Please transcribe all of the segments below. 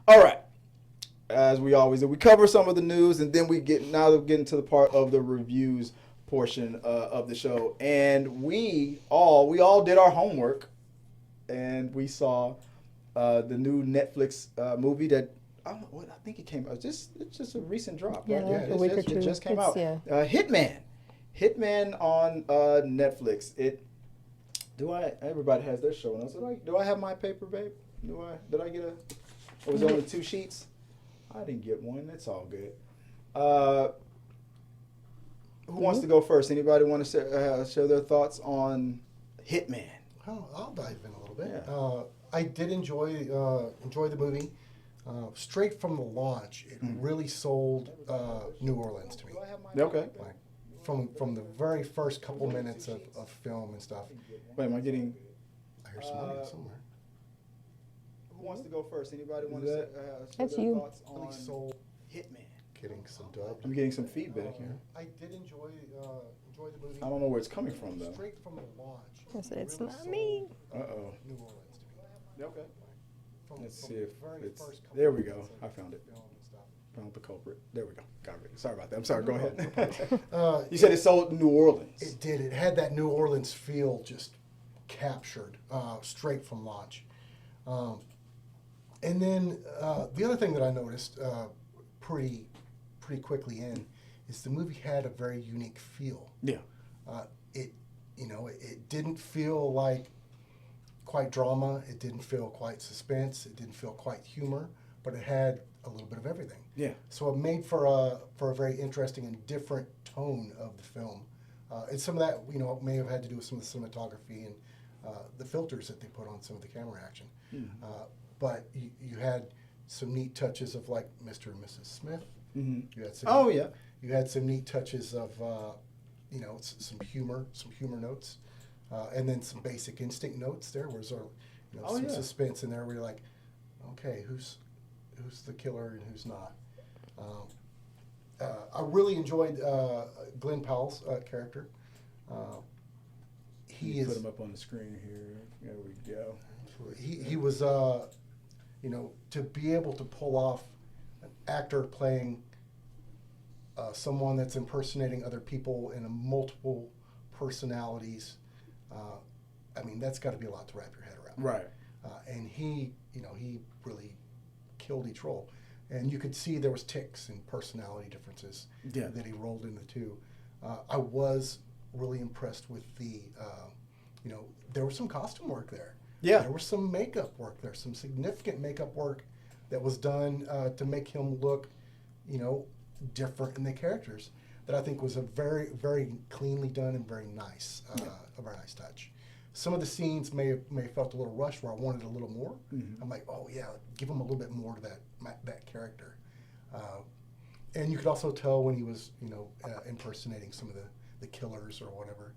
All right. As we always do, we cover some of the news, and then we're getting to the part of the reviews portion of the show. And we all did our homework, and we saw the new Netflix movie that I think it came out. It's just a recent drop, Yeah, right? like a week or two. It just came out. Yeah. Hitman. Hitman on Netflix. Everybody has their show notes. Do I have my paper, babe? Did I get a? Was it only 2 sheets? I didn't get one. That's all good. Who wants to go first? Anybody want to share their thoughts on Hitman? I'll dive in a little bit. Yeah. I did enjoy the movie. Straight from the launch, it really sold New Orleans to me. Okay. Like from the very first couple minutes of film and stuff. Wait, am I getting? I hear somebody somewhere. Who wants to go first? Anybody want to share That's their you. thoughts Really on sold. Hitman? Getting some dub. I'm getting some feedback here. I did enjoy the movie. I don't know where it's coming from though. Straight from the launch. Yes, it's really not sold me. Uh-oh. New Orleans to me. Okay. Let's see the if very it's. first couple There we go. minutes of I found it. film and stuff. Found the culprit. There we go. Got it. Sorry about that. I'm sorry. Go ahead. Uh, You said it sold New Orleans. It did. It had that New Orleans feel just captured straight from launch. And then the other thing that I noticed pretty quickly in is the movie had a very unique feel. Yeah. It didn't feel like quite drama. It didn't feel quite suspense. It didn't feel quite humor, but it had a little bit of everything. Yeah. So it made for a very interesting and different tone of the film. And some of that, may have had to do with some of the cinematography and the filters that they put on some of the camera action. But you had some neat touches of like Mr. and Mrs. Smith. Mm-hmm. You had Yeah. You had some neat touches of some humor notes, and then some Basic Instinct notes. There was some suspense in there where you're like, okay, who's the killer and who's not. I really enjoyed Glenn Powell's character. Put him up on the screen here. There we go. He was to be able to pull off an actor playing someone that's impersonating other people in multiple personalities. That's got to be a lot to wrap your head around. Right. And he really killed each role. And you could see there was tics and personality differences that he rolled in the two. I was really impressed with there was some costume work there. Yeah. There was some makeup work there, some significant makeup work that was done to make him look, different in the characters. That I think was a very, very cleanly done and very nice, a very nice touch. Some of the scenes may have felt a little rushed where I wanted a little more. Mm-hmm. I'm like, oh yeah, give him a little bit more to that character. And you could also tell when he was, impersonating some of the killers or whatever.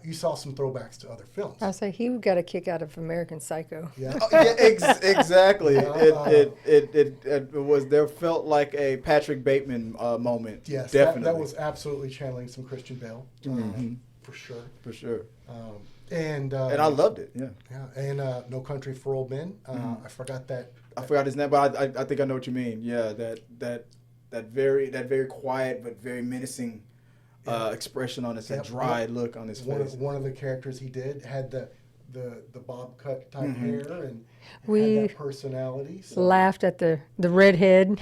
You saw some throwbacks to other films. I say he got a kick out of American Psycho. Yeah, Exactly. It was. There felt like a Patrick Bateman moment. Yes, definitely. That was absolutely channeling some Christian Bale, for sure. For sure. And I loved it. Yeah. Yeah, and No Country for Old Men. I forgot that. I forgot his name, but I think I know what you mean. Yeah, that very quiet but very menacing expression on his that dry look on his face. One of the characters he did had the bob cut type hair and We had that personality. So. laughed at the redhead.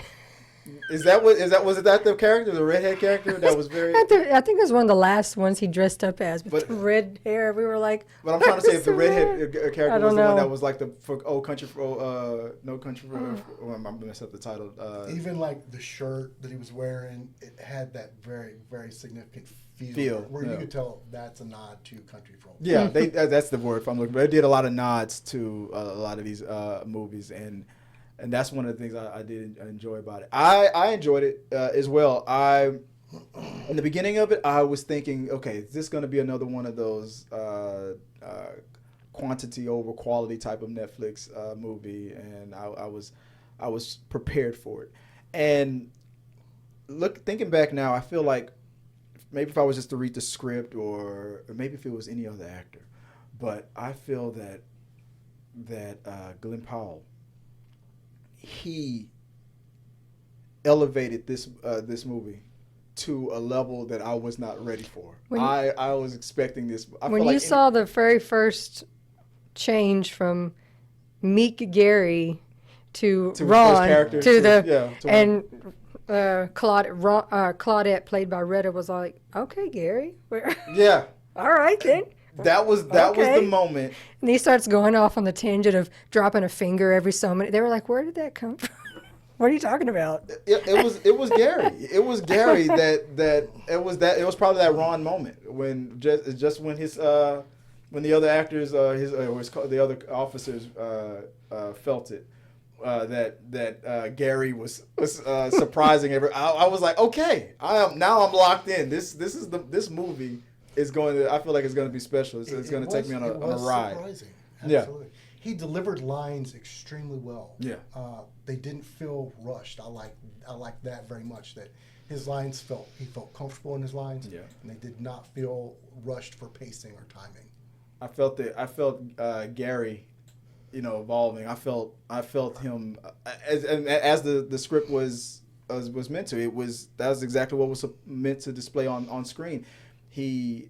Was it the character, the redhead character that was very? I think it was one of the last ones he dressed up as with the red hair. We were like, but I'm trying to say if the redhead character was the one that was like Old Country for No Country for. I'm gonna mess up the title. Even like the shirt that he was wearing, it had that very, very significant feel where you could tell that's a nod to Country for Old Men. Yeah, that's the word I'm looking for. They did a lot of nods to a lot of these movies and that's one of the things I did enjoy about it. I enjoyed it as well. In the beginning of it, I was thinking, okay, is this going to be another one of those quantity over quality type of Netflix movie? And I was prepared for it. And thinking back now, I feel like maybe if I was just to read the script or maybe if it was any other actor, but I feel that Glenn Powell, he elevated this movie to a level that I was not ready for. I was expecting this. When you saw the very first change from meek Gary to Ron Claudette, played by Retta, was like, okay, Gary. Yeah. All right then. That was the moment. And he starts going off on the tangent of dropping a finger every so many. They were like, where did that come from? What are you talking about? It was Gary. It was Gary it was probably that Ron moment when just when his when the other actors the other officers felt it. That Gary was surprising every. I was like, okay, I'm locked in. This movie is going to. I feel like it's going to be special. It's going to take me on a ride. Surprising. Absolutely. Yeah. He delivered lines extremely well. Yeah. They didn't feel rushed. I like that very much. That his lines he felt comfortable in his lines. Yeah. And they did not feel rushed for pacing or timing. I felt Gary, evolving. I felt him as the script was meant to. That was exactly what was meant to display on screen. He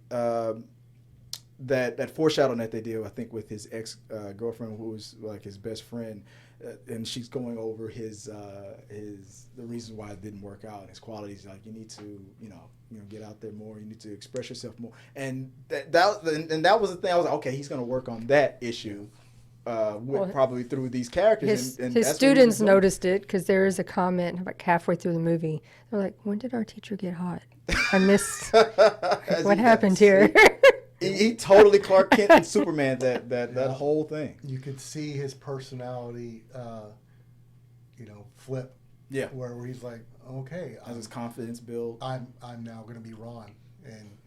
that foreshadowing that they did, I think, with his ex girlfriend, who was like his best friend, and she's going over the reasons why it didn't work out, his qualities. Like, you need to get out there more. You need to express yourself more. And that was the thing. I was like, okay, he's going to work on that issue. Probably through these characters. His students noticed it because there is a comment about halfway through the movie. They're like, when did our teacher get hot? I missed what happened here. He totally Clark Kent and Superman that whole thing. You could see his personality, flip. Yeah. Where he's like, okay, as his confidence build. I'm now going to be Ron, and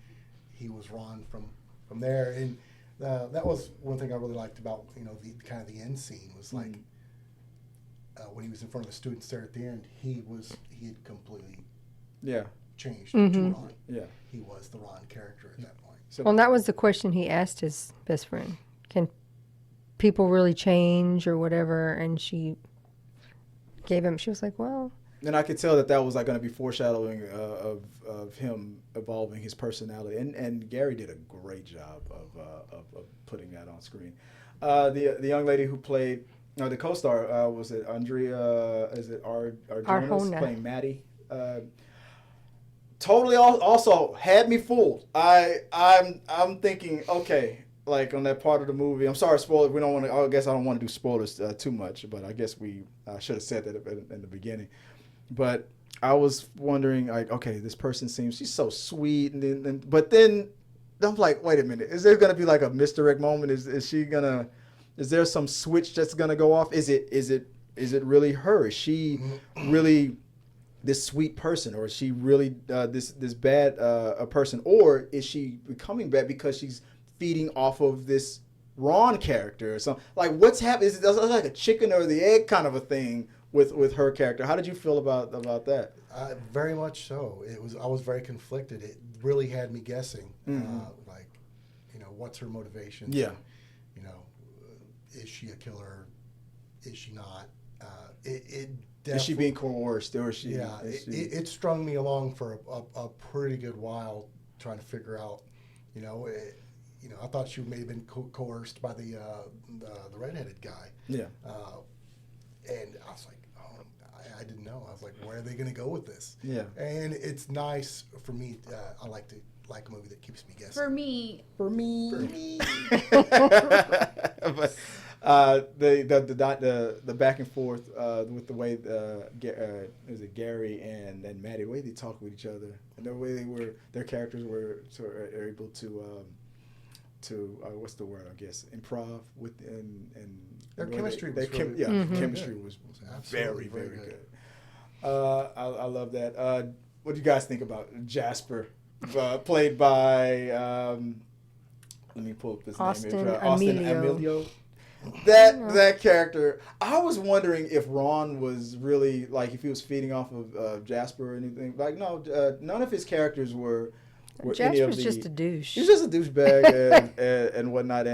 he was Ron from there. And that was one thing I really liked about the kind of the end scene was like when he was in front of the students there at the end, he had completely changed to Ron. Yeah, he was the Ron character at that point. So, well, that was the question he asked his best friend. Can people really change or whatever? And she was like, well. And I could tell that was like going to be foreshadowing of him evolving his personality. And Gary did a great job of putting that on screen. The young lady who played, the co-star, was it Andrea, is it Arjonas, playing Maddie? Totally also had me fooled. I'm thinking, okay, like on that part of the movie. I'm sorry, spoiler. We don't want to. I guess I don't want to do spoilers too much, but I guess we should have said that in the beginning. But I was wondering, like, okay, this person she's so sweet, but then I'm like, wait a minute, is there gonna be like a misdirect moment? Is there some switch that's gonna go off? Is it really her? Is she really this sweet person, or is she really this bad a person, or is she becoming bad because she's feeding off of this Ron character or something? Like, what's happening? Is it like a chicken or the egg kind of a thing with her character? How did you feel about that? Very much so. I was very conflicted. It really had me guessing. What's her motivation? Yeah. Is she a killer? Is she not? Is she being coerced, or is she? Yeah, it strung me along for a pretty good while trying to figure out. I thought she may have been coerced by the redheaded guy. Yeah. And I was like, I didn't know. I was like, where are they going to go with this? Yeah. And it's nice for me. I like a movie that keeps me guessing. For me. But the back and forth with the way is it Gary and Maddie, the way they talk with each other, and the way their characters were able to what's the word, I guess, improv with and their chemistry was chemistry was very, very good. I love that. What do you guys think about Jasper, played by let me pull up his name. Austin Emilio. That character, I was wondering if Ron was really, like, if he was feeding off of Jasper or anything. Like, no, none of his characters were any of the. Jasper's just a douche. He's just a douchebag and whatnot,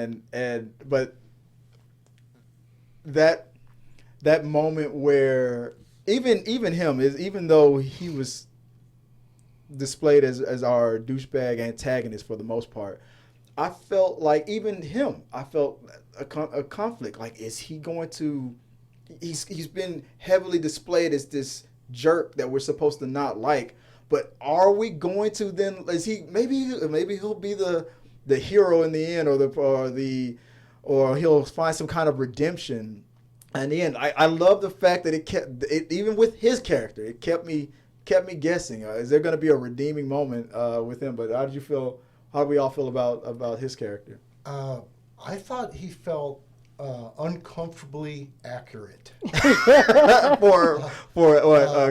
but that moment where even him is, even though he was displayed as our douchebag antagonist for the most part, I felt like even him, I felt a conflict. Like, is he going to? He's been heavily displayed as this jerk that we're supposed to not like, but are we going to then? Is he maybe he'll be the hero in the end, or he'll find some kind of redemption in the end. I love the fact that it kept it, even with his character, it kept me guessing. Is there going to be a redeeming moment with him? But how did you feel? How do we all feel about his character? I thought he felt uncomfortably accurate for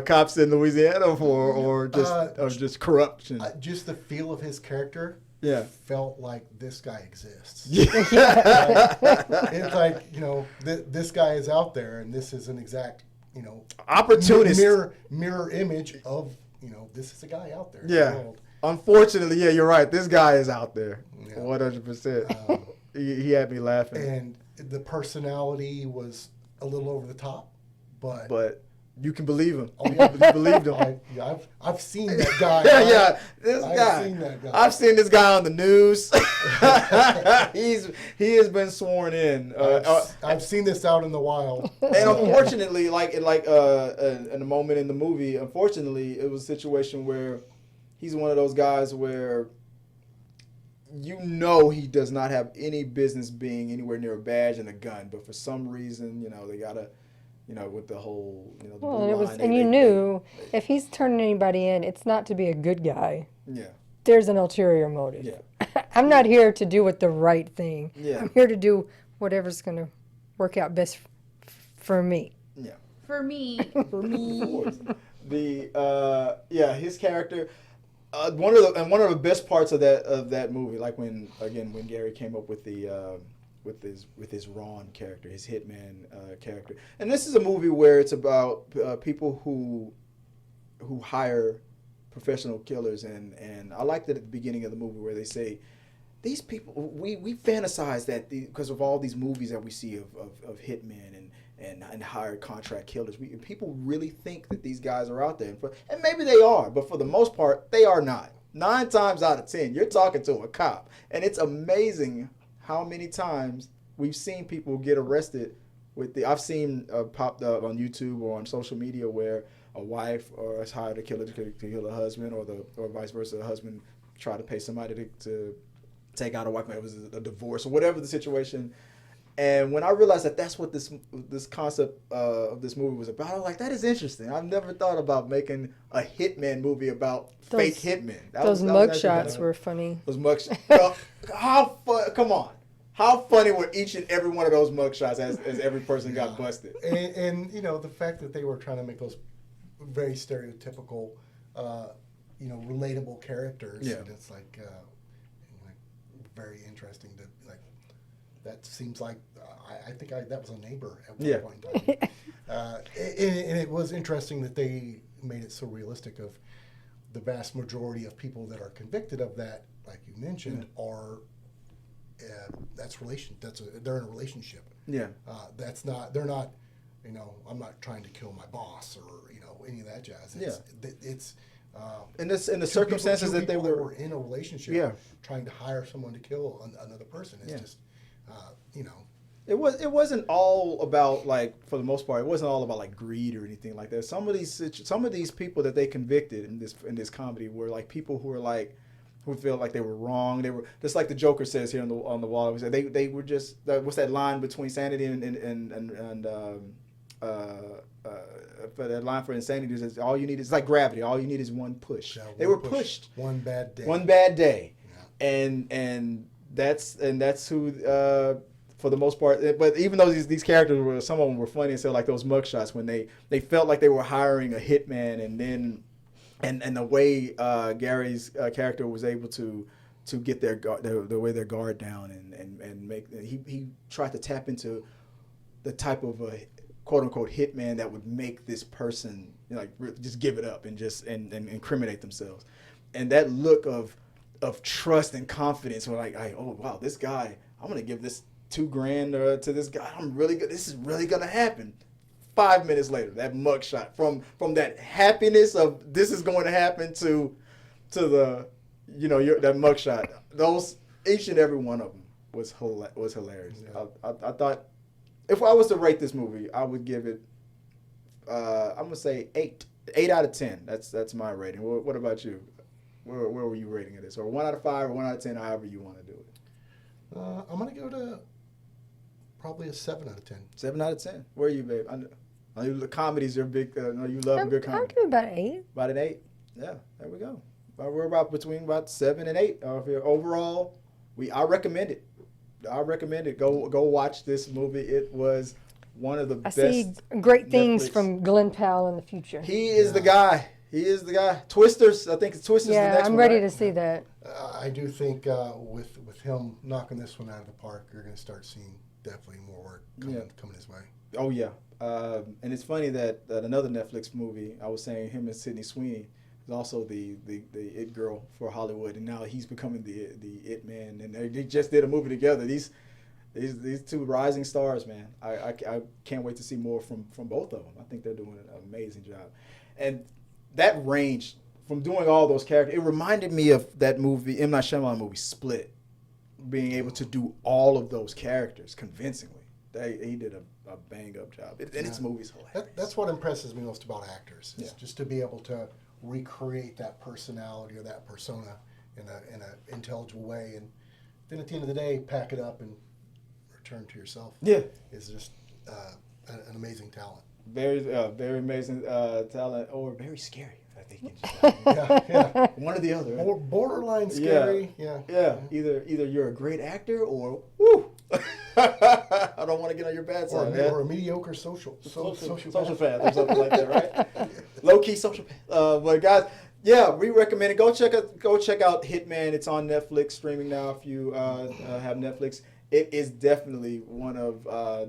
cops in Louisiana, or just corruption. Just the feel of his character. Yeah, felt like this guy exists. Yeah. It's like, this guy is out there, and this is an exact, opportunist mirror image of, this is a guy out there. Yeah. In the world. Unfortunately, yeah, you're right. This guy is out there, Yeah. 100%. He had me laughing. And the personality was a little over the top, but you can believe him. Oh, yeah. You believed him. I've seen that guy. Yeah, I've seen that guy. I've seen this guy on the news. He has been sworn in. I've seen this out in the wild. And unfortunately, in a moment in the movie, unfortunately, it was a situation where he's one of those guys where he does not have any business being anywhere near a badge and a gun, but for some reason, they gotta. With the whole, the blue line, and you knew if he's turning anybody in, it's not to be a good guy. Yeah. There's an ulterior motive. Yeah. I'm not here to do the right thing. Yeah. I'm here to do whatever's going to work out best for me. Yeah. For me. For me. His character. One of the best parts of that movie, like when Gary came up with the. With his Ron character, his Hitman character, and this is a movie where it's about people who hire professional killers, and I liked it at the beginning of the movie where they say these people we fantasize that because of all these movies that we see of hitmen and hired contract killers, people really think that these guys are out there, and maybe they are, but for the most part they are not. 9 times out of 10, you're talking to a cop, and it's amazing how many times we've seen people get arrested I've seen popped up on YouTube or on social media where a wife or has hired a killer to kill a husband, or vice versa, a husband tried to pay somebody to take out a wife. It was a divorce or whatever the situation. And when I realized that that's what this concept of this movie was about, I was like, that is interesting. I've never thought about making a Hitman movie about fake hitmen. Those mugshots were funny. Those mugshots. Come on. How funny were each and every one of those mugshots as every person got busted? And the fact that they were trying to make those very stereotypical, relatable characters. Yeah. And it's like very interesting to that seems like I think that was a neighbor at one point in time. And it was interesting that they made it so realistic of the vast majority of people that are convicted of that, like you mentioned, are they're in a relationship. Yeah. They're not, I'm not trying to kill my boss or any of that jazz. It's in the circumstances that they were in a relationship, trying to hire someone to kill another person. It's just, It wasn't all about, like, for the most part, it wasn't all about like greed or anything like that. Some of these people that they convicted in this comedy were like people who felt like they were wrong. They were just like the Joker says here on the wall. They were just what's that line between sanity and for that line for insanity is all you need is like gravity. All you need is one push. Yeah, they were pushed. One bad day. One bad day, and that's who. For the most part, but even though these characters some of them were funny and so like those mugshots when they felt like they were hiring a hitman, and then and the way Gary's character was able to get their guard down and make he tried to tap into the type of a quote unquote hitman that would make this person just give it up and just and incriminate themselves, and that look of trust and confidence were like, oh wow, this guy, I'm gonna give this $2,000 to this guy. I'm really good. This is really gonna happen. 5 minutes later, that mugshot from that happiness of this is going to happen to the, that mugshot. Those, each and every one of them was hilarious. Yeah. I thought if I was to rate this movie, I would give it, I'm gonna say 8 out of 10. That's my rating. What about you? Where were you rating it? Or 1 out of 5 or 1 out of 10, however you want to do it. I'm gonna go to probably a 7 out of 10. 7 out of 10. Where are you, babe? I know the comedy's your big. I know you love a good comedy. I'll give it about 8. About an 8. Yeah, there we go. We're between 7 and 8. Overall, I recommend it. Go watch this movie. It was one of the best. I see great things Netflix. From Glenn Powell in the future. He is the guy. He is the guy. Twisters. I think Twisters. Yeah, the next I'm one, ready right? to see that. I do think with him knocking this one out of the park, you're going to start seeing definitely more work coming his way. Oh yeah, and it's funny that another Netflix movie, I was saying him and Sydney Sweeney is also the it girl for Hollywood, and now he's becoming the it man, and they just did a movie together. These two rising stars, man. I can't wait to see more from both of them. I think they're doing an amazing job, and that range from doing all those characters, it reminded me of that movie, M. Night Shyamalan movie Split, being able to do all of those characters convincingly. He did a bang-up job. And its movie's hilarious. That's what impresses me most about actors, is just to be able to recreate that personality or that persona in an intelligible way, and then at the end of the day, pack it up and return to yourself. Yeah. Is just an amazing talent. Very amazing talent, or very scary, I think. Yeah. One or the other. Right? Borderline scary. Yeah. Either you're a great actor or woo. I don't want to get on your bad side, man. Or a mediocre social fan or something like that, right? Low key social fan. But guys, yeah, we recommend it. Go check out Hitman. It's on Netflix streaming now. If you have Netflix, it is definitely one of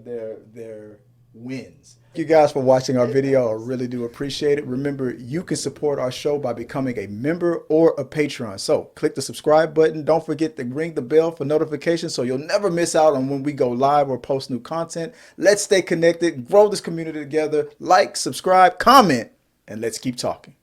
their wins. Thank you guys for watching our video. I really do appreciate it. Remember, you can support our show by becoming a member or a patron. So click the subscribe button. Don't forget to ring the bell for notifications so you'll never miss out on when we go live or post new content. Let's stay connected, grow this community together. Like, subscribe, comment, and let's keep talking.